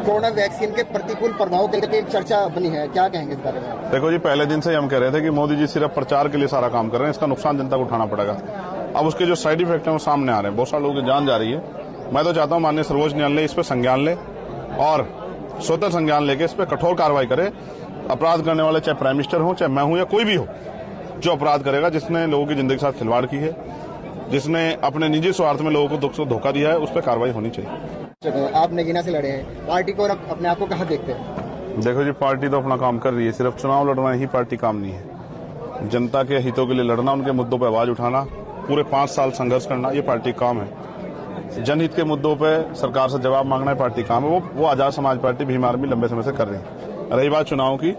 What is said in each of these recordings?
Corona vaccine के प्रतिकूल प्रभाव के लेकर एक चर्चा बनी है, क्या कहेंगे इस बारे में? देखो जी, पहले दिन से ही हम कह रहे थे कि मोदी जी सिर्फ प्रचार के लिए सारा काम कर रहे हैं, इसका नुकसान जनता को उठाना पड़ेगा। अब उसके जो साइड इफेक्ट हैं वो सामने आ रहे हैं, बहुत सारे लोगों की जान जा रही है। मैं तो चाहता हूं माननीय सर्वोच्च न्यायालय इस पर संज्ञान ले और स्वतः संज्ञान लेके इस पर कठोर कार्रवाई करे। अपराध करने वाले चाहे प्राइम मिनिस्टर हो, चाहे मैं हूं या कोई भी हो, जो अपराध करेगा, जिसने लोगों की जिंदगी के साथ खिलवाड़ की है, जिसने अपने निजी स्वार्थ में लोगों को धोखा दिया है, उस पर कार्रवाई होनी चाहिए। आप नगीना से लड़े हैं, पार्टी को और अपने आप को कहाँ देखते हैं? देखो जी, पार्टी तो अपना काम कर रही है, सिर्फ चुनाव लड़ना ही पार्टी काम नहीं है। जनता के हितों के लिए लड़ना, उनके मुद्दों पर आवाज उठाना, पूरे 5 साल संघर्ष करना, ये पार्टी काम है। जनहित के मुद्दों पे सरकार से जवाब मांगना है पार्टी काम है। वो आजाद समाज पार्टी भीम आर्मी लंबे समय से कर रही है। रही बात चुनाव की,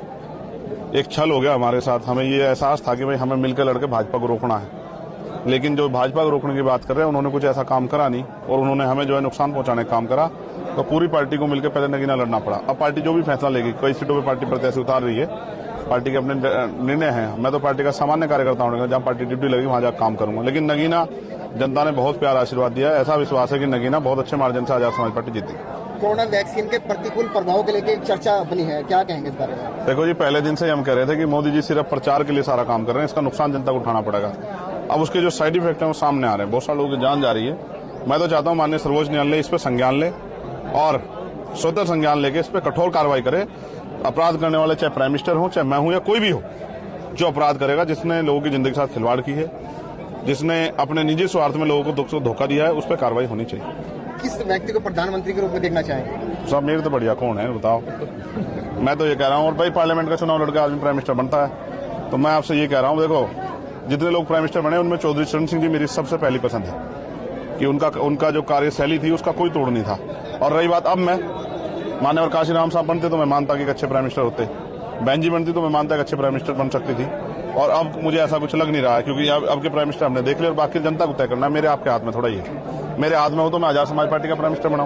एक छल हो गया हमारे साथ। हमें ये एहसास था कि भाई हमें मिलकर लड़के भाजपा को रोकना है, लेकिन जो भाजपा को रोकने की बात कर रहे हैं उन्होंने कुछ ऐसा काम करा नहीं और उन्होंने हमें जो है नुकसान पहुंचाने का काम करा। तो पूरी पार्टी को मिलकर पहले नगीना लड़ना पड़ा। अब पार्टी जो भी फैसला लेगी, कई सीटों पर पार्टी प्रत्याशी उतार रही है, पार्टी के अपने निर्णय हैं। मैं तो पार्टी का सामान्य कार्यकर्ता हूँ, जहां पार्टी ड्यूटी लगी वहां जाकर काम करूंगा। लेकिन नगीना जनता ने बहुत प्यार आशीर्वाद दिया है। ऐसा विश्वास है कि नगीना बहुत अच्छे मार्जिन से आजाद समाज पार्टी जीती। कोरोना वैक्सीन के प्रतिकूल प्रभाव के लेकर एक चर्चा बनी है, क्या कहेंगे इस बारे में? देखो जी, पहले दिन से ही हम कह रहे थे कि मोदी जी सिर्फ प्रचार के लिए सारा काम कर रहे हैं, इसका नुकसान जनता को उठाना पड़ेगा। अब उसके जो साइड इफेक्ट हैं वो सामने आ रहे हैं, बहुत सारे लोगों की जान जा रही है। मैं तो चाहता हूं माननीय सर्वोच्च न्यायालय इस पर संज्ञान ले और स्वतः संज्ञान लेके इस पर कठोर कार्रवाई करे। अपराध करने वाले चाहे प्राइम मिनिस्टर हो, चाहे मैं हूं या कोई भी हो, जो अपराध करेगा, जिसने लोगों की जिंदगी के साथ खिलवाड़ की है, जिसने अपने निजी स्वार्थ में लोगों को धोखा दिया है, उस पर कार्रवाई होनी चाहिए। किस व्यक्ति को प्रधानमंत्री के रूप में देखना चाहेंगे? सब मेरे तो बढ़िया कौन है बताओ। मैं तो ये कह रहा हूं, और भाई पार्लियामेंट का चुनाव लड़के आदमी प्राइम मिनिस्टर बनता है, तो मैं आपसे ये कह रहा हूं, देखो जितने लोग प्राइम मिनिस्टर बने उनमें चौधरी चरण सिंह जी मेरी सबसे पहली पसंद है कि उनका जो कार्यशैली थी उसका कोई तोड़ नहीं था। और रही बात, अब मैं मान्यवर काशीराम साहब बनते तो मैं मानता कि अच्छे प्राइम मिनिस्टर होते, बहन जी बनती तो मैं मानता कि अच्छे प्राइम मिनिस्टर बन सकती थी। और अब मुझे ऐसा कुछ लग नहीं रहा है, क्योंकि अब के प्राइम मिनिस्टर हमने देख लिया और बाकी जनता को तय करना है। मेरे आपके हाथ में थोड़ा ही है। मेरे हाथ में हो तो मैं आजाद समाज पार्टी का प्राइम मिनिस्टर बनाऊं।